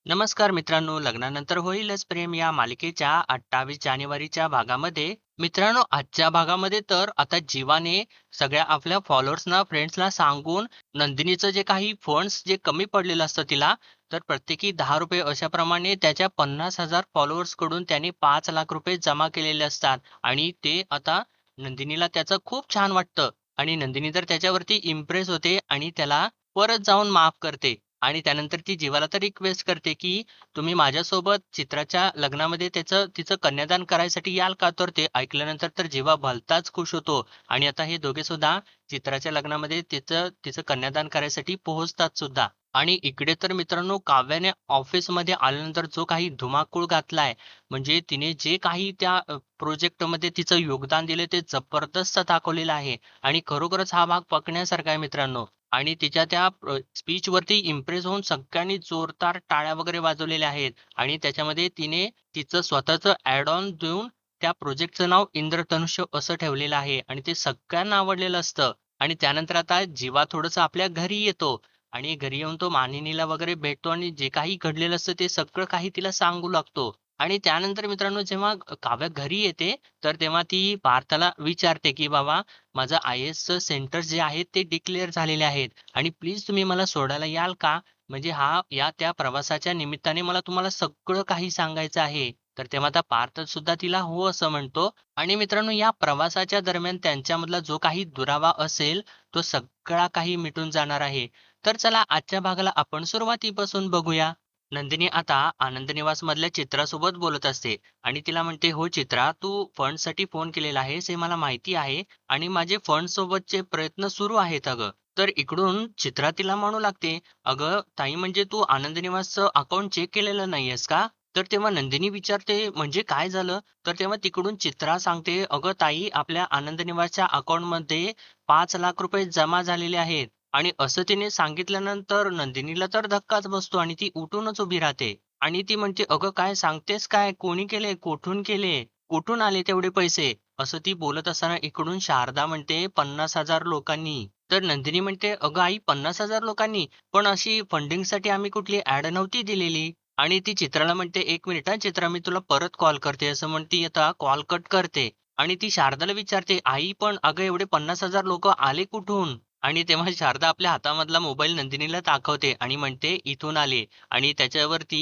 नमस्कार मित्रांनो, लग्नानंतर होईलच प्रेम या मालिकेच्या 28 जानेवारीच्या भागामध्ये मित्रांनो, आजच्या भागामध्ये तर आता जीवाने सगळ्या आपल्या फॉलोअर्सना, फ्रेंड्सला सांगून नंदिनीचं जे काही फंड्स जे कमी पडलेलं असतं तिला, तर प्रत्येकी ₹10 अशाप्रमाणे त्याच्या 50,000 फॉलोअर्स कडून त्याने ₹5,00,000 जमा केलेले असतात आणि ते आता नंदिनीला त्याचं खूप छान वाटतं आणि नंदिनी तर त्याच्यावरती इम्प्रेस होते आणि त्याला परत जाऊन माफ करते. आणि त्यानंतर ती जीवाला तर रिक्वेस्ट करते, की तुम्ही माझ्यासोबत चित्राच्या लग्नामध्ये तिचं कन्यादान करायसाठी याल का? तर ते ऐकल्यानंतर तर जीवा भलताच खुश होतो आणि आता हे दोघे सुद्धा चित्राच्या लग्नामध्ये तिचं कन्यादान करायसाठी पोहोचतात सुद्धा. आणि इकडे तर मित्रांनो, काव्याने ऑफिसमध्ये आल्यानंतर जो काही धुमाकूळ घातलाय, म्हणजे तिने जे काही त्या प्रोजेक्टमध्ये तिचं योगदान दिलं ते जबरदस्त दाखवलेलं आहे आणि खरोखरच हा भाग बघण्यासारखा आहे मित्रांनो. आणि तिच्या त्या स्पीचवरती इम्प्रेस होऊन सगळ्यांनी जोरदार टाळ्या वगैरे वाजवलेल्या आहेत आणि त्याच्यामध्ये तिने तिचं स्वतःचं ॲड ऑन देऊन त्या प्रोजेक्टचं नाव इंद्रधनुष्य असं ठेवलेलं आहे आणि ते सगळ्यांना आवडलेलं असतं. आणि त्यानंतर आता जीवा थोडंसं आपल्या घरी येतो आणि घरी येऊन तो मानिनीला वगैरे भेटतो आणि जे काही घडलेलं असतं ते सगळं काही तिला सांगू लागतो. आणि त्यानंतर मित्रांनो, जेव्हा काव्या घरी येते, तर तेव्हा ती पार्थला विचारते, की "बाबा, माझं IASचं सेंटर जे आहे ते डिक्लेअर झालेले आहेत आणि प्लीज तुम्ही मला सोडायला याल का? म्हणजे त्या प्रवासाच्या निमित्ताने मला तुम्हाला सगळं काही सांगायचं आहे." तर तेव्हा आता पार्थ सुद्धा तिला हो असं म्हणतो आणि मित्रांनो, या प्रवासाच्या दरम्यान त्यांच्यामधला जो काही दुरावा असेल, तो सगळा काही मिटून जाणार आहे. तर चला आजच्या भागाला आपण सुरुवातीपासून बघूया. नंदिनी आता आनंद निवास मधल्या चित्रासोबत बोलत असते आणि तिला म्हणते, "हो चित्रा, तू फंडसाठी फोन केलेला आहेस हे मला माहिती आहे आणि माझे फंड सोबतचे प्रयत्न सुरू आहेत अगं." तर इकडून चित्रा तिला म्हणू लागते, "अगं ताई, म्हणजे तू आनंद निवासचं अकाउंट चेक केलेलं नाहीयेस का?" तर तेव्हा नंदिनी विचारते, "म्हणजे काय झालं?" तर तेव्हा तिकडून चित्रा सांगते, "अगं ताई, आपल्या आनंद निवासच्या अकाउंटमध्ये ₹5,00,000 जमा झालेले आहेत." आणि असं तिने सांगितल्यानंतर नंदिनीला तर धक्काच बसतो आणि ती उठूनच उभी राहते. आणि ती म्हणते, "अगं काय सांगतेस काय? कोणी केले? कुठून केले? कुठून आले तेवढे पैसे?" असं ती बोलत असताना इकडून शारदा म्हणते, "50,000 लोकांनी." तर नंदिनी म्हणते, "अगं आई, 50,000 लोकांनी? पण अशी फंडिंगसाठी आम्ही कुठली ॲड नव्हती दिलेली." आणि ती चित्राला म्हणते, "1 मिनिट हां चित्रा, मी तुला परत कॉल करते." असं म्हणून ती आता कॉल कट करते. आणि ती शारदाला विचारते, "आई, पण अगं एवढे 50,000 लोकं आले कुठून?" आणि तेव्हा शारदा आपल्या हातामधला मोबाईल नंदिनीला दाखवते आणि म्हणते, "इथून आले." आणि त्याच्यावरती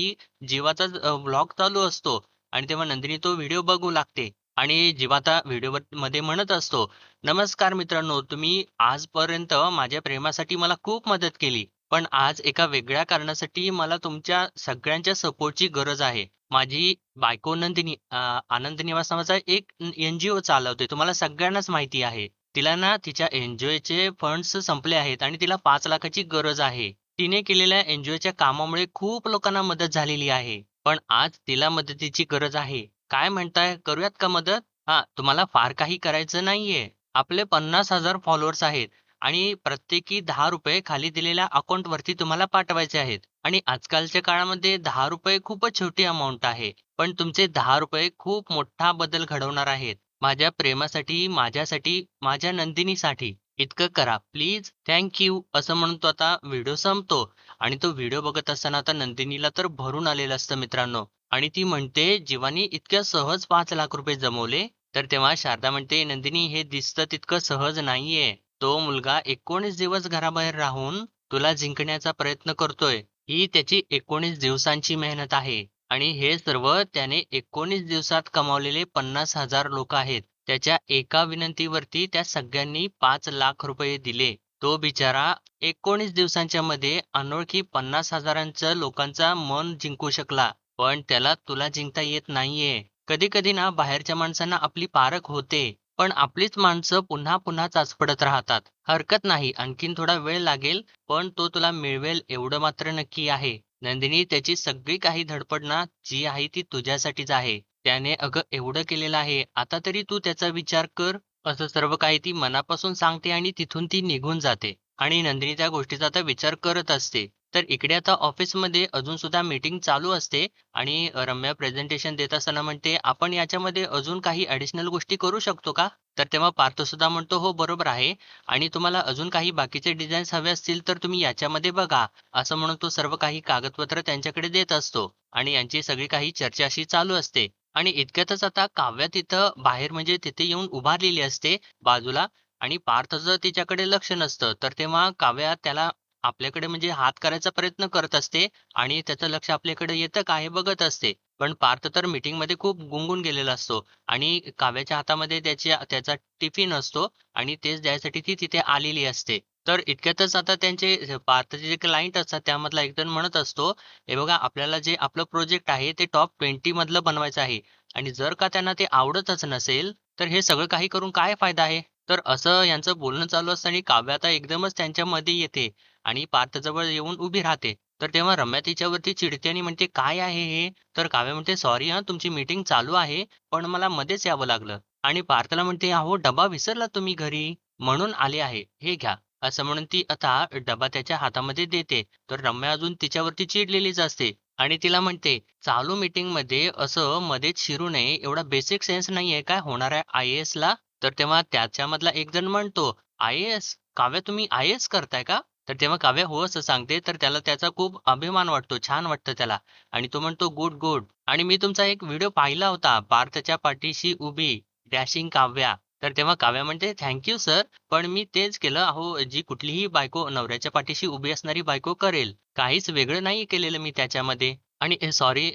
जीवाचाच व्लॉग चालू असतो आणि तेव्हा नंदिनी तो व्हिडिओ बघू लागते आणि जीवा आता व्हिडिओ मध्ये म्हणत असतो, "नमस्कार मित्रांनो, तुम्ही आजपर्यंत माझ्या प्रेमासाठी मला खूप मदत केली. पण आज एका वेगळ्या कारणासाठी मला तुमच्या सगळ्यांच्या सपोर्टची गरज आहे. माझी बायको नंदिनी आनंद निवास नावाचा एक NGO चालवते. तुम्हाला सगळ्यांनाच माहिती आहे. तिला ना तिच्या एन्जॉयचे फंड्स संपले आहेत आणि तिला 5,00,000ची गरज आहे. तिने केलेल्या एन्जॉयच्या कामामुळे खूप लोकांना मदत झालेली आहे. पण आज तिला मदतीची गरज आहे. काय म्हणताय, करूयात का मदत? हां, तुम्हाला फार काही करायचं नाहीये. आपले 50,000 फॉलोअर्स आहेत आणि प्रत्येकी ₹10 खाली दिलेल्या अकाउंटवरती तुम्हाला पाठवायचे आहेत. आणि आजकालच्या काळामध्ये ₹10 खूपच छोटी अमाउंट आहे. पण तुमचे ₹10 खूप मोठा बदल घडवणार आहेत. माझ्या प्रेमासाठी, माझ्यासाठी, माझ्या नंदिनीसाठी. इतकं करा प्लीज, थँक यू." असं म्हणून तो आता व्हिडिओ संपतो. आणि तो व्हिडिओ बघत असताना आता नंदिनीला तर भरून आलेलं असतं मित्रांनो. आणि ती म्हणते, "जीवानी इतक्या सहज ₹5,00,000 जमवले?" तर तेव्हा शारदा म्हणते, "नंदिनी, हे दिसतं तितकं सहज नाहीये. तो मुलगा 19 दिवस घराबाहेर राहून तुला जिंकण्याचा प्रयत्न करतोय. ही त्याची 19 दिवसांची मेहनत आहे. आणि हे सर्व त्याने 19 दिवसात कमावलेले 50,000 लोक आहेत. त्याच्या एका विनंतीवरती त्या सगळ्यांनी ₹5,00,000 दिले. तो बिचारा 19 दिवसांच्या मध्ये अनोळखी 50,000 लोकांचा मन जिंकू शकला. पण त्याला तुला जिंकता येत नाहीये. कधी-कधी ना बाहेरच्या माणसांना आपली पारख होते. पण आपलीच माणसं पुन्हा पुन्हा चाचपडत राहतात. हरकत नाही, आणखीन थोडा वेळ लागेल, पण तो तुला मिळवेल एवढं मात्र नक्की आहे. नंदिनी, त्याची सगळी काही धडपड ना जी आहे ती तुझ्यासाठीच आहे. त्याने अगं एवढं केलेलं आहे, आता तरी तू त्याचा विचार कर." असं सर्व काही ती मनापासून सांगते आणि तिथून ती निघून जाते. आणि नंदिनी त्या गोष्टीचा आता विचार करत असते. तर इकडे आता ऑफिसमध्ये अजून सुद्धा मीटिंग चालू असते आणि रम्या प्रेझेंटेशन देत असताना म्हणते, "आपण याच्यामध्ये अजून काही ॲडिशनल गोष्टी करू शकतो का?" तर तेव्हा पार्थ सुद्धा म्हणतो, "हो, बरोबर आहे आणि तुम्हाला अजून काही बाकीचे डिझाईन्स हवे असतील तर तुम्ही याच्यामध्ये बघा." असं म्हणून तो सर्व काही कागदपत्र त्यांच्याकडे देत असतो आणि यांची सगळी काही चर्चा अशी चालू असते. आणि इतक्यातच आता काव्या तिथं बाहेर म्हणजे तिथे येऊन उभारलेली असते बाजूला आणि पार्थचं तिच्याकडे लक्ष नसतं. तर तेव्हा काव्या त्याला आपल्याकडे म्हणजे हात करायचा प्रयत्न करत असते आणि त्याचं लक्ष आपल्याकडे येतं का हे बघत असते. पण पार्थ तर मीटिंगमध्ये खूप गुंगून गेलेला असतो आणि काव्याच्या हातामध्ये त्याचा टिफिन असतो आणि तेच द्यायसाठी ती तिथे आलेली असते. तर इतक्यातच आता त्यांचे पार्थचे जे क्लायंट असतात त्यामधला एक जण म्हणत असतो, "हे बघा आपल्याला जे आपलं प्रोजेक्ट आहे ते टॉप 20 मधलं बनवायचं आहे आणि जर का त्यांना ते आवडतच नसेल, तर हे सगळं काही करून काय फायदा आहे?" तर असं यांचं बोलणं चालू असताना काव्या आता एकदमच त्यांच्यामध्ये येते आणि पार्थजवळ येऊन उभी राहते. तर तेव्हा रम्या तिच्यावरती चिडते आणि म्हणते, "काय आहे हे?" तर काव्या म्हणते, "सॉरी हां, तुमची मीटिंग चालू आहे, पण मला मध्येच यावं लागलं." आणि पार्थला म्हणते, "अहो, डबा विसरलात तुम्ही घरी, म्हणून आले आहे. हे घ्या." असं म्हणून ती आता डबा त्याच्या हातामध्ये देते. तर रम्या अजून तिच्यावरती चिडलेलीच असते आणि तिला म्हणते, "चालू मीटिंगमध्ये असं मध्येच शिरू नये, एवढा बेसिक सेन्स नाहीये काय होणाऱ्या आय-ए-एसला?" तर तेव्हा त्याच्यामधला एक जण म्हणतो, "आय-ए-एस? काव्या तुम्ही आय-ए-एस करताय का?" तर तेव्हा काव्या हो असं सांगते. तर त्याला त्याचा खूप अभिमान वाटतो, छान वाटतं त्याला आणि तो म्हणतो, "गुड, गुड." आणि मी तुमचा एक व्हिडिओ पाहिला होता, पार्थच्या पाठीशी उभी, डॅशिंग काव्या. तर तेव्हा काव्या म्हणते, "थँक यू सर, पण मी तेच केलं. अहो, जी कुठलीही बायको नवऱ्याच्या पाठीशी उभी असणारी बायको करेल. काहीच वेगळं नाही केलेलं मी त्याच्यामध्ये. आणि सॉरी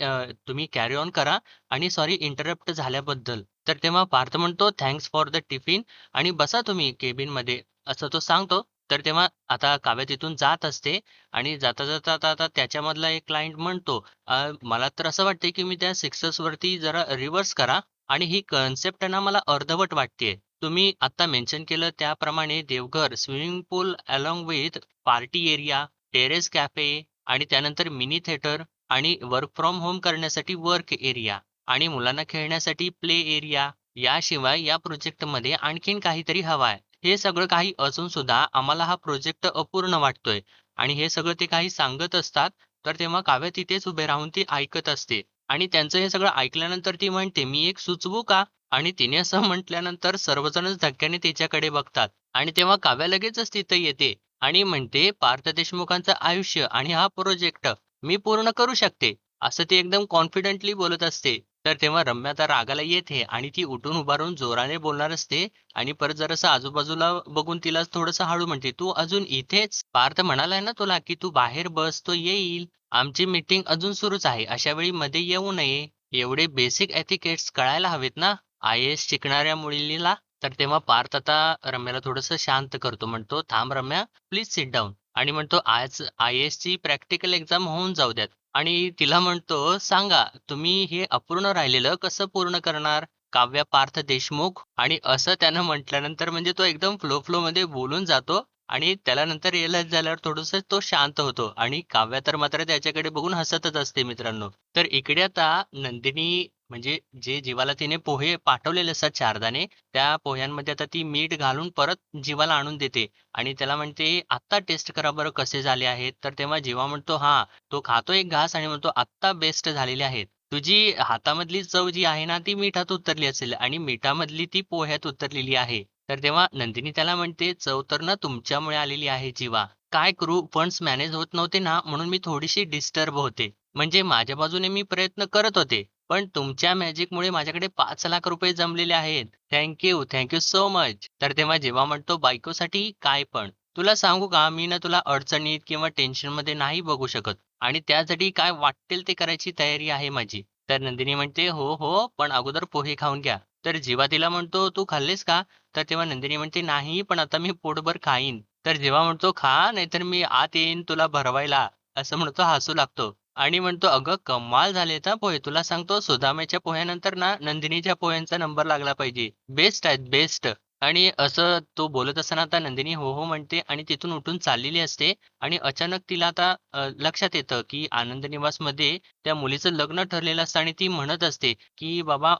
तुम्ही कॅरी ऑन करा आणि सॉरी इंटरप्ट झाल्याबद्दल." तर तेव्हा पार्थ म्हणतो, "थँक्स फॉर द टिफिन आणि बसा तुम्ही केबिनमध्ये." असं तो सांगतो. तर तेव्हा आता काव्या तिथून जात असते आणि जाता-जाता आता त्याच्यामधला एक क्लायंट म्हणतो, मला तर असं वाटतंय की मी त्या सिक्सर्सवरती जरा रिव्हर्स करा आणि ही कन्सेप्ट ना मला अर्धवट वाटतेय. तुम्ही आता मेन्शन केलं त्याप्रमाणे देवघर, swimming pool along with party area, terrace cafe आणि त्यानंतर मिनी थिएटर आणि वर्क फ्रॉम होम करण्यासाठी वर्क एरिया आणि मुलांना खेळण्यासाठी प्ले एरिया. याशिवाय या प्रोजेक्टमध्ये आणखीन काहीतरी हवं आहे. हे सगळं काही असून सुद्धा आम्हाला हा प्रोजेक्ट अपूर्ण वाटतोय आणि हे सगळं ते काही सांगत असतात. तर तेव्हा काव्य तिथेच उभे राहून ती ऐकत असते आणि त्यांचं हे सगळं ऐकल्यानंतर ती म्हणते, "मी एक सुचवू का?" आणि तिने असं म्हटल्यानंतर सर्वजणच धक्क्याने तिच्याकडे बघतात आणि तेव्हा काव्या लगेचच तिथं येते आणि म्हणते, "पार्थ देशमुखांचं आयुष्य आणि हा प्रोजेक्ट मी पूर्ण करू शकते." असं ती एकदम कॉन्फिडेंटली बोलत असते. तर तेव्हा रम्या त्या रागाला येते आणि ती उठून उभारून जोराने बोलणार असते आणि परत जरासं आजूबाजूला बघून तिला थोडंसं हळू म्हणते, "तू अजून इथेच? पार्थ म्हणालाय ना तुला, की तू बाहेर बस, तो येईल. आमची मीटिंग अजून सुरूच आहे. अशा वेळी मध्ये येऊ नये. एवढे बेसिक एथिकेट्स कळायला हवेत ना आय-ए-एस शिकणाऱ्या मुलीला." तर तेव्हा पार्थ आता रम्याला थोडंसं शांत करतो. म्हणतो, "थांब रम्या, प्लीज सिट डाउन." आणि म्हणतो, "आज आय-ए-एसची प्रॅक्टिकल एक्झाम होऊन जाऊ द्यात." आणि तिला म्हणतो, "सांगा, तुम्ही हे अपूर्ण राहिलेलं कसं पूर्ण करणार?" काव्या पार्थ देशमुख आणि असं त्यानं म्हटल्यानंतर म्हणजे तो एकदम फ्लोमध्ये बोलून जातो आणि त्याला नंतर रिअलाईज झाल्यावर थोडंसं तो शांत होतो आणि काव्या तर मात्र त्याच्याकडे बघून हसतच असते मित्रांनो. तर इकडे आता नंदिनी म्हणजे जे जीवाला तिने पोहे पाठवलेले असतात शारदाने, त्या पोह्यांमध्ये आता ती मीठ घालून परत जीवाला आणून देते आणि त्याला म्हणते, "आत्ता टेस्ट करा बरं कसे झाले आहेत." तर तेव्हा जीवा म्हणतो, "हां." तो खातो एक घास आणि म्हणतो, "आत्ता बेस्ट झालेले आहेत." तुझी हातामधली चव जी आहे ना, ती मिठात उतरली असेल आणि मिठामधली ती पोह्यात उतरलेली आहे. तर तेव्हा नंदिनी त्याला म्हणते, "चव तर ना तुमच्यामुळे आलेली आहे जीवा. काय करू फंड्स मॅनेज होत नव्हते ना, म्हणून मी थोडीशी डिस्टर्ब होते. म्हणजे माझ्या बाजूने मी प्रयत्न करत होते. पण तुमच्या मॅजिकमुळे माझ्याकडे 5 लाख रुपये जमलेले आहेत. Thank you so much." तर तेव्हा जेव्हा म्हणतो, "बायकोसाठी काय पण. तुला सांगू का, मी ना तुला अडचणीत किंवा टेन्शनमध्ये नाही बघू शकत. आणि त्यासाठी काय वाटेल ते करायची तयारी आहे माझी." तर नंदिनी म्हणते, "हो, हो, पण अगोदर पोहे खाऊन घ्या." तर जीवा तिला म्हणतो, "तू खाल्लेस का?" तर तेव्हा नंदिनी म्हणते, "नाही, पण आता मी पोटभर खाईन." तर जीवा म्हणतो, "खा, नाहीतर मी आत येईन तुला भरवायला." असं म्हणतो हसू लागतो आणि म्हणतो, "अगं कमाल झालेत हां पोहे. तुला सांगतो सुदामाच्या पोह्यानंतर ना नंदिनीच्या पोह्यांचा नंबर लागला पाहिजे. बेस्ट आहेत, बेस्ट." आणि असं तो बोलत असताना आता नंदिनी हो, हो म्हणते आणि तिथून उठून चाललेली असते आणि अचानक तिला आता लक्षात येतं, की आनंद निवासमध्ये त्या मुलीचं लग्न ठरलेलं असतं आणि ती म्हणत असते, की "बाबा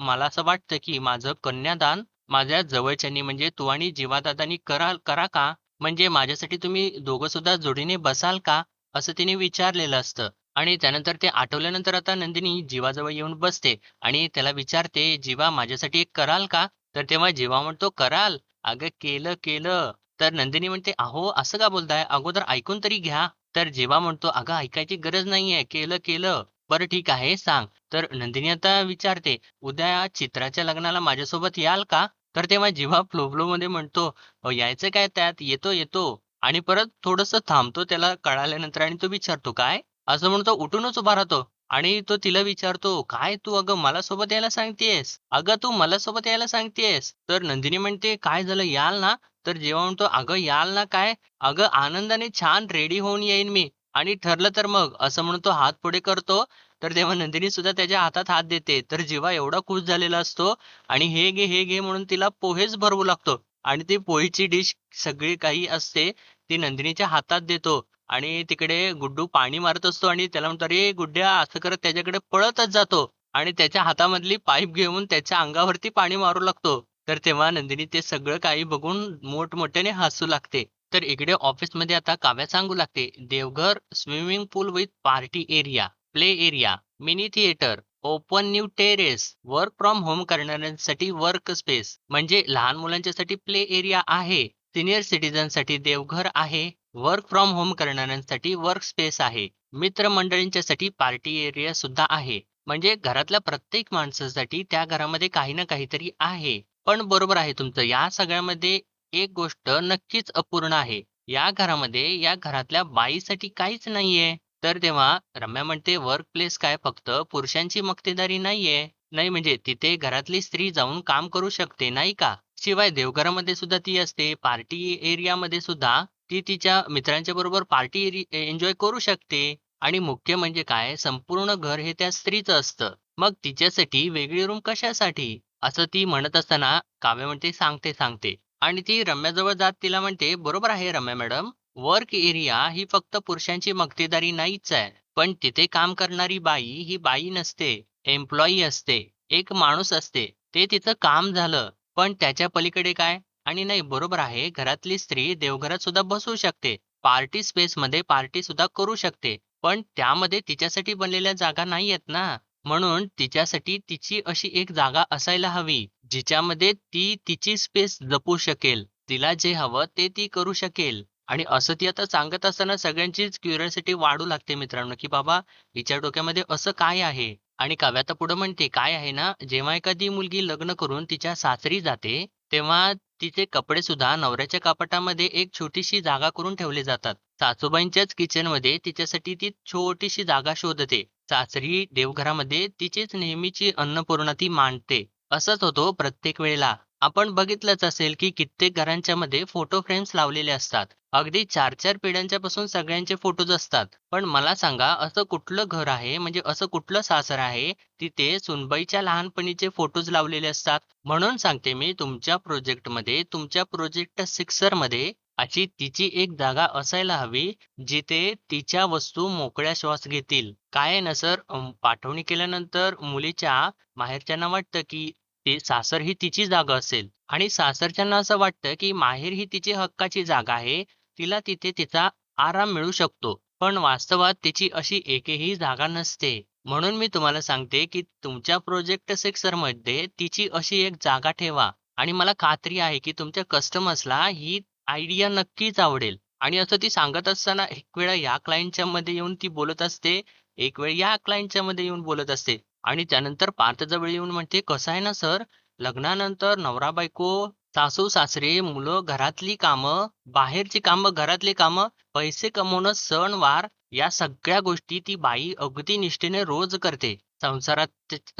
मला असं वाटतं, की माझं कन्यादान माझ्या जवळच्यांनी म्हणजे तू आणि जीवादादांनी करा का? म्हणजे माझ्यासाठी तुम्ही दोघं सुद्धा जोडीने बसाल का?" असं तिने विचारलेलं असतं. आणि त्यानंतर ते आठवल्यानंतर आता नंदिनी जीवाजवळ येऊन बसते आणि त्याला विचारते, "जीवा माझ्यासाठी एक कराल का?" तर तेव्हा जेव्हा म्हणतो कराल? अगं केलं, केलं. तर नंदिनी म्हणते, "अहो असं का बोलताय? अगोदर ऐकून तरी घ्या." तर जेव्हा म्हणतो, "अगं ऐकायची गरज नाहीये. केलं, केलं. बरं ठीक आहे सांग." तर नंदिनी आता विचारते, "उद्या चित्राच्या लग्नाला माझ्यासोबत याल का?" तर तेव्हा जेव्हा फ्लो-फ्लोमध्ये म्हणतो, यायचं काय त्यात? येतो, येतो." आणि परत थोडंसं थांबतो त्याला कळाल्यानंतर आणि तो विचारतो, "काय?" असं म्हणतो उठूनच उभा राहतो. आणि तो तिला विचारतो, "काय तू अगं मला सोबत यायला सांगतेयस? अगं तू मला सोबत यायला सांगतेयस?" तर नंदिनी म्हणते, "काय झालं याल ना?" तर जेव्हा म्हणतो, "अगं याल ना काय? अगं आनंदाने छान रेडी होऊन येईन मी आणि ठरलं तर मग." असं म्हणून तो हात पुढे करतो. तर तेव्हा नंदिनी सुद्धा त्याच्या हातात हात देते. तर जेव्हा एवढा खुश झालेला असतो आणि "हे घे, हे घे" म्हणून तिला पोहेच भरवू लागतो आणि ती पोहेची डिश सगळी काही असते ती नंदिनीच्या हातात देतो. आणि तिकडे गुड्डू पाणी मारत असतो आणि त्याला म्हणतो, "अरे गुड्ड्या!" असं करत त्याच्याकडे पळतच जातो आणि त्याच्या हातामधली पाईप घेऊन त्याच्या अंगावरती पाणी मारू लागतो. तर तेव्हा नंदिनी ते सगळं काही बघून मोठमोठ्याने हसू लागते. तर इकडे ऑफिसमध्ये आता काव्या सांगू लागते, "देवघर swimming pool with party area, play area, mini theatre, open new terrace, work from home करणाऱ्यांसाठी वर्क स्पेस." म्हणजे लहान मुलांच्यासाठी प्ले एरिया आहे, सीनियर सिटिझनसाठी देवघर आहे, वर्क फ्रॉम होम करणाऱ्यांसाठी वर्क स्पेस आहे. मित्रमंडळींच्यासाठी पार्टी एरिया सुद्धा आहे. म्हणजे घरातल्या प्रत्येक माणसासाठी त्या घरामध्ये काही ना काहीतरी आहे. पण बरोबर आहे तुमचं. या सगळ्यामध्ये एक गोष्ट नक्कीच अपूर्ण आहे. या घरामध्ये या घरातल्या बाईसाठी काहीच नाहीये. तर तेव्हा रम्या म्हणते वर्क प्लेस काय फक्त पुरुषांची मक्तेदारी नाहीये. नाही म्हणजे तिथे घरातली स्त्री जाऊन काम करू शकते नाही का? शिवाय देवघरामध्ये सुद्धा ती असते. पार्टी एरियामध्ये सुद्धा ती तिच्या मित्रांच्या बरोबर पार्टी एन्जॉय करू शकते. आणि मुख्य म्हणजे काय संपूर्ण घर हे त्या स्त्रीचं असतं. मग तिच्यासाठी वेगळी रूम कशासाठी? असं ती म्हणत असताना काव्य म्हणते, "सांगते, सांगते." आणि ती रम्याजवळ जात तिला म्हणते, "बरोबर आहे रम्या मॅडम. वर्क एरिया ही फक्त पुरुषांची मक्तेदारी नाहीच आहे. पण तिथे काम करणारी बाई ही बाई नसते. एम्प्लॉयी असते. एक माणूस असते. ते तिचं काम झालं. पण त्याच्या पलीकडे काय? आणि नाही बरोबर आहे, घरातली स्त्री देवघरात सुद्धा बसू शकते. पार्टी स्पेसमध्ये पार्टी सुद्धा करू शकते. पण त्यामध्ये तिच्यासाठी बनलेल्या जागा नाहीयेत ना. म्हणून तिच्यासाठी तिची अशी एक जागा असायला हवी, जिच्यामध्ये ती तिची स्पेस जपू शकेल. तिला जे हवं ते ती करू शकेल. आणि असं ती आता सांगत असताना सगळ्यांचीच क्युरिओसिटी वाढू लागते मित्रांनो, की बाबा हिच्या डोक्यामध्ये असं काय आहे? आणि काव्या तर पुढे म्हणते, "काय आहे ना, जेव्हा एखादी मुलगी लग्न करून तिच्या सासरी जाते, तेव्हा तिचे कपडे सुद्धा नवऱ्याच्या कपाटामध्ये एक छोटीशी जागा करून ठेवले जातात. सासूबाईंच्याच किचनमध्ये तिच्यासाठी ती छोटीशी जागा शोधते. सासरी देवघरामध्ये तिचीच नेहमीची अन्नपूर्णा ती मांडते. असंच होतो प्रत्येक वेळेला. आपण बघितलंच असेल की कित्येक घरांच्या मध्ये फोटो फ्रेम्स लावलेले असतात. अगदी 4-4 पिढ्यांच्या पासून सगळ्यांचे फोटोज असतात. पण मला सांगा असं कुठलं घर आहे म्हणजे असं कुठलं सासर आहे तिथे सुनबाईच्या लहानपणीचे फोटोज लावलेले असतात? म्हणून सांगते मी तुमच्या प्रोजेक्टमध्ये, तुमच्या प्रोजेक्ट सिक्सरमध्ये अशी तिची एक जागा असायला हवी, जिथे तिच्या वस्तू मोकळ्या श्वास घेतील. काय आहे ना सर, पाठवणी केल्यानंतर मुलीच्या माहेरच्यांना वाटतं, की ते सासर ही तिची जागा असेल आणि सासरच्यांना असं वाटतं, की माहेर ही तिची हक्काची जागा आहे. तिला तिथे तिचा आराम मिळू शकतो. पण वास्तवात तिची अशी एकही जागा नसते. म्हणून मी तुम्हाला सांगते, की तुमच्या प्रोजेक्ट सेक्टरमध्ये तिची अशी एक जागा ठेवा आणि मला खात्री आहे, की तुमच्या कस्टमर्सला ही आयडिया नक्कीच आवडेल. आणि असं ती सांगत असताना एक वेळा या क्लायंटच्या मध्ये येऊन ती बोलत असते, एक वेळ या क्लायंटच्या मध्ये येऊन बोलत असते आणि त्यानंतर पार्थजवळ येऊन म्हणते, "कसं आहे ना सर, लग्नानंतर नवरा-बायको, सासू-सासरे, मुलं, घरातली कामं, बाहेरची कामं, घरातली कामं, पैसे कमवणं, सण-वार या सगळ्या गोष्टी ती बाई अगदी निष्ठेने रोज करते.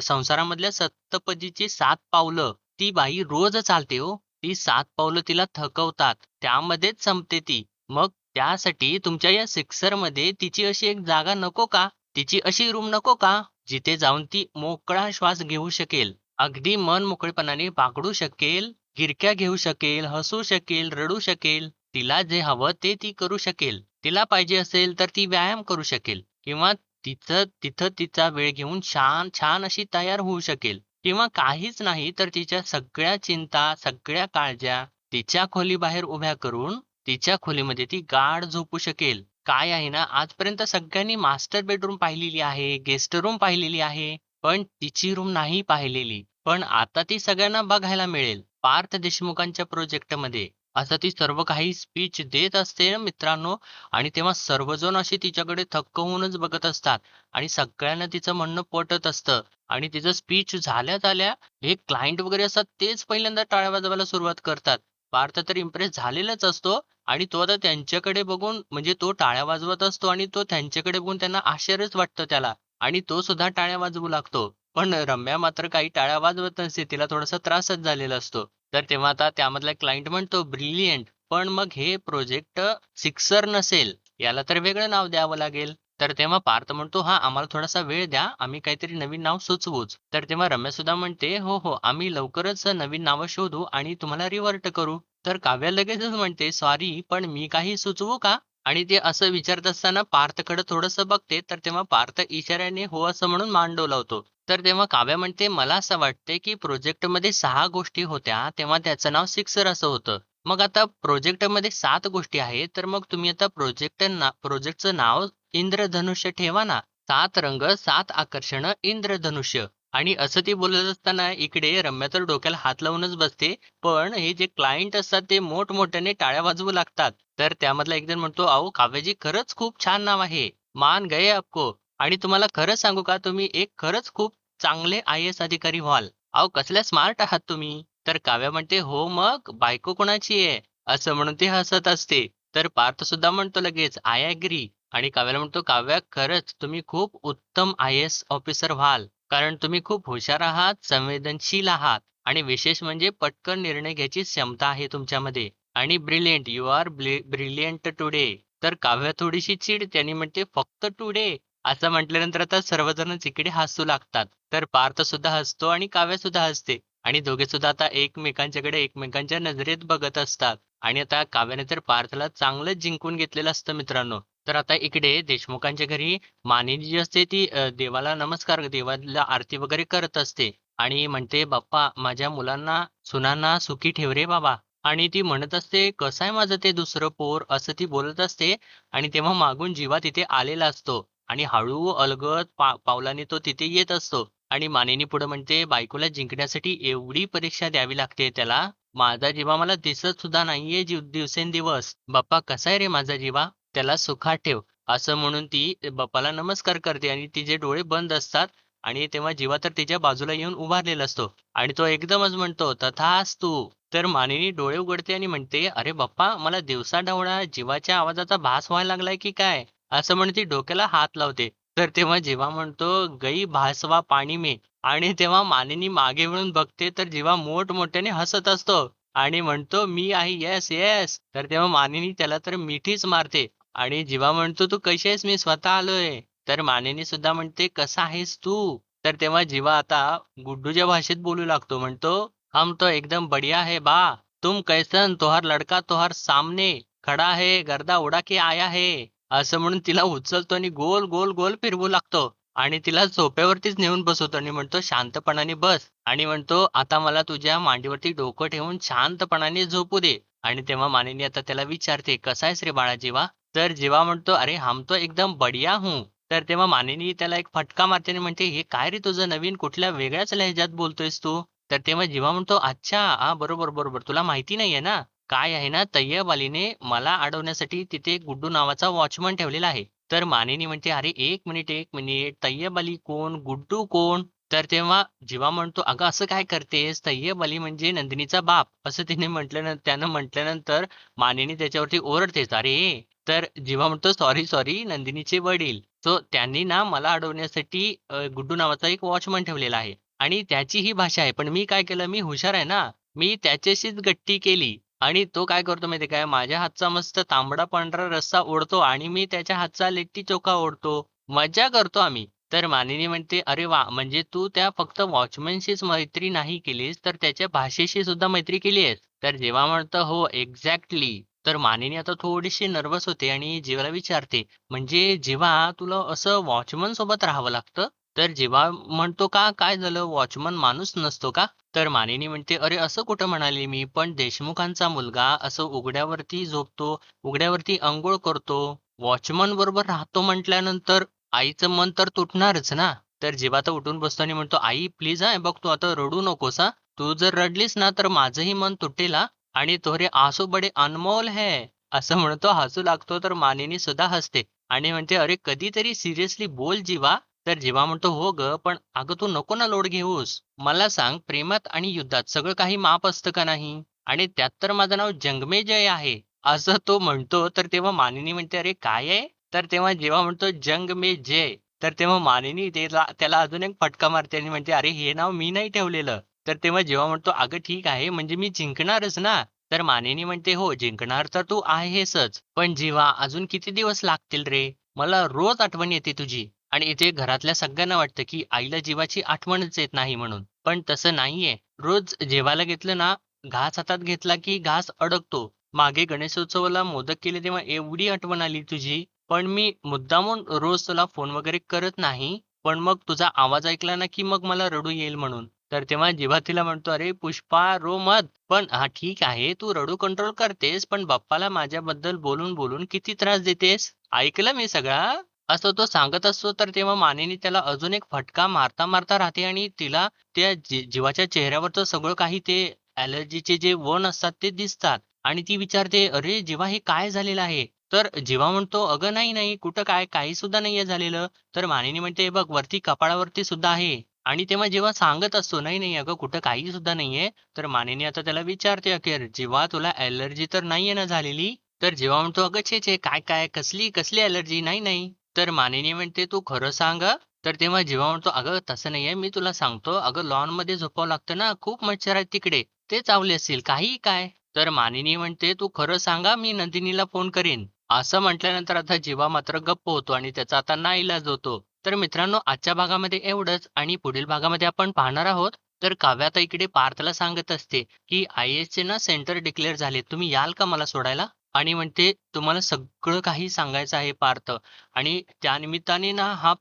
संसारामधल्या सप्तपदीची 7 पावलं ती बाई रोज चालते हो. ती 7 पावलं तिला थकवतात. त्यामध्येच संपते ती. मग त्यासाठी तुमच्या या सिक्सरमध्ये तिची अशी एक जागा नको का? तिची अशी रूम नको का? जिथे जाऊन ती मोकळा श्वास घेऊ शकेल. अगदी मन मोकळेपणाने बागडू शकेल, गिरक्या घेऊ शकेल, हसू शकेल, रडू शकेल. तिला जे हवं ते ती करू शकेल. तिला पाहिजे असेल तर ती व्यायाम करू शकेल किंवा तिचं तिथं तिचा वेळ घेऊन छान अशी तयार होऊ शकेल किंवा काहीच नाही तर तिच्या सगळ्या चिंता, सगळ्या काळज्या तिच्या खोलीबाहेर उभ्या करून तिच्या खोलीमध्ये ती गाढ झोपू शकेल. काय आहे ना, आजपर्यंत सगळ्यांनी मास्टर बेडरूम पाहिलेली आहे, गेस्ट रूम पाहिलेली आहे, पण तिची रूम नाही पाहिलेली. पण आता ती सगळ्यांना बघायला मिळेल. पार्थ देशमुखांच्या प्रोजेक्टमध्ये. असं ती सर्व काही स्पीच देत असते ना मित्रांनो आणि तेव्हा सर्वजण असे तिच्याकडे थक्क होऊनच बघत असतात आणि सगळ्यांना तिचं म्हणणं पटत असतं आणि तिचं स्पीच झाल्या हे क्लायंट वगैरे असतात तेच पहिल्यांदा टाळ्या वाजवायला सुरुवात करतात. पार्थ तर इम्प्रेस झालेलाच असतो आणि तो आता त्यांच्याकडे बघून म्हणजे तो टाळ्या वाजवत असतो आणि तो त्यांच्याकडे बघून त्यांना आश्चर्यच वाटतं त्याला आणि तो सुद्धा टाळ्या वाजवू लागतो. पण रम्या मात्र काही टाळ्या वाजवत नसते. तिला थोडासा त्रासच झालेला असतो. तर तेव्हा आता त्यामधला क्लायंट म्हणतो, "ब्रिलियंट, पण मग हे प्रोजेक्ट सिक्सर नसेल, याला तर वेगळं नाव द्यावं लागेल." तर तेव्हा पार्थ म्हणतो, "हां, आम्हाला थोडासा वेळ द्या. आम्ही काहीतरी नवीन नाव सुचवूच." तर तेव्हा रम्या सुद्धा म्हणते, "हो, हो, आम्ही लवकरच नवीन नावं शोधू आणि तुम्हाला रिव्हर्ट करू." तर काव्या लगेचच म्हणते, "सॉरी, पण मी काही सुचवू का?" आणि ते असं विचारत असताना पार्थकडे थोडंसं बघते, तर तेव्हा पार्थ इशाऱ्याने हो असं म्हणून मान डोलावतो. तर तेव्हा काव्या म्हणते, "मला असं वाटते, की प्रोजेक्टमध्ये 6 गोष्टी होत्या, तेव्हा त्याचं नाव सिक्सर असं होतं. मग आता प्रोजेक्टमध्ये 7 गोष्टी आहेत, तर मग तुम्ही आता प्रोजेक्टचं नाव इंद्रधनुष्य ठेवा ना. 7 रंग, 7 आकर्षणं, इंद्रधनुष्य." आणि असं ती बोलत असताना इकडे रम्या तर डोक्याला हात लावूनच बसते. पण हे जे क्लायंट असतात ते मोठमोठ्याने टाळ्या वाजवू लागतात. तर त्यामधला एक जण म्हणतो, "अहो काव्याजी खरंच खूप छान नाव आहे. मान गए आपको." आणि तुम्हाला खरं सांगू का तुम्ही एक खरंच खूप चांगले आय-ए-एस अधिकारी व्हाल. अहो कसल्या स्मार्ट आहात तुम्ही. तर काव्या म्हणते, "हो मग बायको कोणाची आहे?" असं म्हणून ती हसत असते. तर पार्थ सुद्धा म्हणतो लगेच, "आय एग्री." आणि काव्याला म्हणतो, "काव्या खरंच तुम्ही खूप उत्तम आय-ए-एस ऑफिसर व्हाल. कारण तुम्ही खूप हुशार आहात, संवेदनशील आहात आणि विशेष म्हणजे पटकन निर्णय घ्यायची क्षमता आहे तुमच्यामध्ये. आणि brilliant, you are brilliant today." तर काव्या थोडीशी चिडते आणि म्हणते, "फक्त टुडे?" असं म्हटल्यानंतर आता सर्वजणच इकडे हसू लागतात. तर पार्थ सुद्धा हसतो आणि काव्या सुद्धा हसते आणि दोघे सुद्धा आता एकमेकांच्याकडे एकमेकांच्या नजरेत बघत असतात. आणि आता काव्याने तर पार्थला चांगलंच जिंकून घेतलेलं असतं मित्रांनो. तर आता इकडे देशमुखांच्या घरी मानिनी जी असते ती देवाला नमस्कार देवाला आरती वगैरे करत असते आणि म्हणते, "बाप्पा माझ्या मुलांना, सुनांना सुखी ठेव रे बाबा." आणि ती म्हणत असते, "कसं आहे माझं ते दुसरं पोर?" असं ती बोलत असते आणि तेव्हा मागून जीवा तिथे आलेला असतो आणि हळू अलगद पावलाने तो तिथे येत असतो आणि मानिनी पुढे म्हणते, "बायकोला जिंकण्यासाठी एवढी परीक्षा द्यावी लागते त्याला. माझा जीवा मला दिसत सुद्धा नाहीये दिवसेंदिवस. बाप्पा कसा आहे रे माझा जीवा? त्याला सुखात ठेव." असं म्हणून ती बाप्पाला नमस्कार करते आणि तिचे डोळे बंद असतात आणि तेव्हा जीवा तर तिच्या बाजूला येऊन उभारलेला असतो आणि तो एकदमच म्हणतो, "तथास्तु." तर मानिनी डोळे उघडते आणि म्हणते, "अरे बाप्पा, मला दिवसाढवळ्या जीवाच्या आवाजाचा भास व्हायला लागलाय की काय?" असं म्हणून ती डोक्याला हात लावते. तर तेव्हा जीवा म्हणतो, "गई भासवा पाणी में." आणि तेव्हा मानिनी मागे वळून बघते तर जीवा मोठमोठ्याने हसत असतो आणि म्हणतो, "मी आहे. Yes, yes." तर तेव्हा मानिनी त्याला तर मिठीच मारते आणि जीवा म्हणतो, "तू कशी आहेस? मी स्वतः आलोय." तर मानिनी सुद्धा म्हणते, "कसा आहेस तू?" तर तेव्हा जीवा आता गुड्डूच्या भाषेत बोलू लागतो. म्हणतो, "हम तो एकदम बढ़िया है बा. तुम कैसन? तोहार लड़का तोहार सामने खडा है, गर्दा उडा के आया है." असं म्हणून तिला उचलतो आणि गोल, गोल, गोल फिरवू लागतो आणि तिला सोफ्यावरतीच नेऊन बसवतो आणि म्हणतो, "शांतपणाने बस." आणि म्हणतो, "आता मला तुझ्या मांडीवरती डोकं ठेवून शांतपणाने झोपू दे." आणि तेव्हा मानिनी आता त्याला विचारते, "कसा आहेस रे बाळा जीवा?" तर जीवा म्हणतो, "अरे हम तो एकदम बढ़िया हूँ." तर तेव्हा मानिनी त्याला एक फटका मारते आणि म्हणते, "हे काय रे तुझं नवीन कुठल्या वेगळ्याच लहजात बोलतोयस तू?" तर तेव्हा जीवा म्हणतो, "अच्छा, हां, बरोबर, बरोबर. तुला माहिती नाहीये ना? काय आहे ना, तय्यब अलीने मला अडवण्यासाठी तिथे एक गुड्डू नावाचा वॉचमन ठेवलेला आहे." तर मानिनी म्हणते, "अरे 1 मिनिट, 1 मिनिट. तय्यब अली कोण? गुड्डू कोण?" तर तेव्हा जीवा म्हणतो, "अगं असं काय करतेस? तय्यब अली म्हणजे नंदिनीचा बाप." असं त्यानं म्हटल्यानंतर मानिनी त्याच्यावरती ओरडतेच, "अरे!" तर जीवा म्हणतो, "सॉरी, सॉरी. नंदिनीचे वडील. सो त्यांनी ना मला अडवण्यासाठी गुड्डू नावाचा एक वॉचमन ठेवलेला आहे आणि त्याची ही भाषा आहे. पण मी काय केलं, मी हुशार आहे ना. मी त्याच्याशीच गट्टी केली आणि तो काय करतो माहिती आहे काय, माझ्या हातचा मस्त तांबडा पांढरा रस्सा ओढतो आणि मी त्याच्या हातचा लिट्टी चोखा ओढतो. मज्जा करतो आम्ही." तर मानिनी म्हणते, "अरे वाह! म्हणजे तू त्या फक्त वॉचमनशीच मैत्री नाही केलीस, तर त्याच्या भाषेशी सुद्धा मैत्री केली आहेस." तर जेव्हा म्हणतो, "हो, एक्झॅक्टली." तर मानिनी आता थोडीशी नर्व्हस होते आणि जीवाला विचारते, "म्हणजे जेव्हा तुला असं वॉचमन सोबत राहावं लागतं?" तर जेव्हा म्हणतो, "का? काय झालं? वॉचमन माणूस नसतो का?" तर मानिनी म्हणते, "अरे असं कुठं म्हणाले मी? पण देशमुखांचा मुलगा असं उघड्यावरती झोपतो, उघड्यावरती अंघोळ करतो, वॉचमन बरोबर राहतो म्हटल्यानंतर आईचं मन तर तुटणारच ना." तर जीवा तर उठून बसतो आणि म्हणतो, "आई प्लीज हां, हे बघ तू आता रडू नकोस हां. तू जर रडलीस ना तर माझंही मन तुटेल हां आणि तोरे आंसू बडे अनमोल है." असं म्हणतो, हसू लागतो. तर मानिनी सुद्धा हसते आणि म्हणते, "अरे कधीतरी सिरियसली बोल जीवा." तर जीवा म्हणतो, "हो गं, पण अगं तू नको ना लोड घेऊस. मला सांग प्रेमात आणि युद्धात सगळं काही माप असतं का नाही? आणि त्यात तर माझं नाव जंगमेजय आहे." असं तो म्हणतो. तर तेव्हा मानिनी म्हणते, "अरे काय आहे?" तर तेव्हा जीवा म्हणतो, "जंग में जय." तर तेव्हा मानिनी त्याला अजून एक फटका मारते आणि म्हणते, "अरे हे नाव मी नाही ठेवलेलं." तर तेव्हा जेव्हा म्हणतो, "अगं ठीक आहे, म्हणजे मी जिंकणारच ना." तर मानिनी म्हणते, "हो, जिंकणार तर तू आहेसच. पण जीवा अजून किती दिवस लागतील रे? मला रोज आठवण येते तुझी." आणि इथे घरातल्या सगळ्यांना वाटतं, की आईला जीवाची आठवणच येत नाही म्हणून. पण तसं नाहीये. रोज जेवायला घेतलं ना, घास हातात घेतला की घास अडकतो. मागे गणेशोत्सवाला मोदक केले तेव्हा एवढी आठवण आली तुझी. पण मी मुद्दामून रोज तुला फोन वगैरे करत नाही. पण मग तुझा आवाज ऐकला ना, की मग मला रडू येईल म्हणून. तर तेव्हा जेव्हा तिला म्हणतो, "अरे पुष्पा रो मत." पण हां, ठीक आहे तू रडू कंट्रोल करतेस, पण बाप्पाला माझ्याबद्दल बोलून किती त्रास देतेस? ऐकलं मी सगळं हां. असं तो सांगत असतो तर तेव्हा मानेनी त्याला अजून एक फटका मारता राहते आणि तिला त्या जीवाच्या चेहऱ्यावरचं सगळं काही ते ॲलर्जीचे जे वण असतात ते दिसतात आणि ती विचारते, "अरे जीवा हे काय झालेलं आहे?" तर जीवा म्हणतो, "अगं नाही, कुठं काय, काही सुद्धा नाहीये झालेलं." तर मानिनी म्हणते, "हे बघ वरती कपाळावरती सुद्धा आहे." आणि तेव्हा जेव्हा सांगत असतो, "नाही, अगं कुठं काही सुद्धा नाहीये." तर मानिनी आता त्याला विचारते अखेर, "जीवा तुला ॲलर्जी तर नाहीये ना झालेली?" तर जीवा म्हणतो, "अगं छे, काय, कसली ॲलर्जी? नाही." तर मानिनी म्हणते, "तू खरं सांग तर तेव्हा जीवा म्हणतो, "अगं तसं नाहीये, मी तुला सांगतो. अगं लॉनमध्ये झोपावं लागतं ना, खूप मच्छर आहेत तिकडे. ते चावले असतील, काहीही काय?" तर मानिनी म्हणते, "तू खरं सांग मी नंदिनीला फोन करीन." असं म्हटल्यानंतर आता जीवा मात्र गप्प होतो आणि त्याचा आता नाईलाज होतो. तर मित्रांनो आजच्या भागामध्ये एवढंच आणि पुढील भागामध्ये आपण पाहणार आहोत. तर काव्या आता इकडे पार्थला सांगत असते, की आय-ए-एसचे ना सेंटर डिक्लेअर झाले. तुम्ही याल का मला सोडायला? आणि म्हणते, "तुम्हाला सगळं काही सांगायचं आहे पार्थ आणि त्यानिमित्ताने ना हा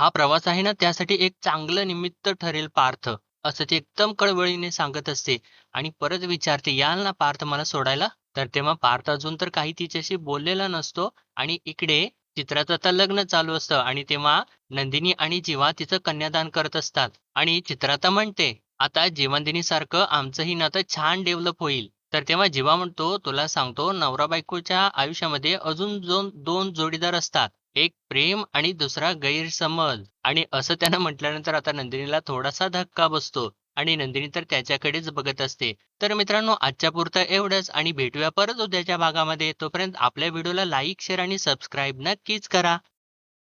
प्रवास आहे ना त्यासाठी एक चांगलं निमित्त ठरेल पार्थ." असं ती एकदम कळवळीने सांगत असते आणि परत विचारते, "याल ना पार्थ मला सोडायला?" तर तेव्हा पार्थ अजून तर काही तिच्याशी बोललेला नसतो आणि इकडे चित्राचं आता लग्न चालू असतं आणि तेव्हा नंदिनी आणि जीवा तिचं कन्यादान करत असतात आणि चित्रा म्हणते, "आता जीवनदिनीसारखं आमचंही नातं छान डेव्हलप होईल." तर तेव्हा जीवा म्हणतो, "तुला सांगतो नवरा-बायकोच्या आयुष्यामध्ये अजून 2 जोडीदार असतात. एक प्रेम आणि दुसरा गैरसमज." आणि असं त्यानं म्हटल्यानंतर आता नंदिनीला थोडासा धक्का बसतो आणि नंदिनी तर त्याच्याकडेच बघत असते. तर मित्रांनो आजच्यापुरतं एवढंच आणि भेटूया परत उद्याच्या भागामध्ये. तोपर्यंत आपल्या व्हिडिओला लाईक, शेअर आणि सबस्क्राईब नक्कीच करा.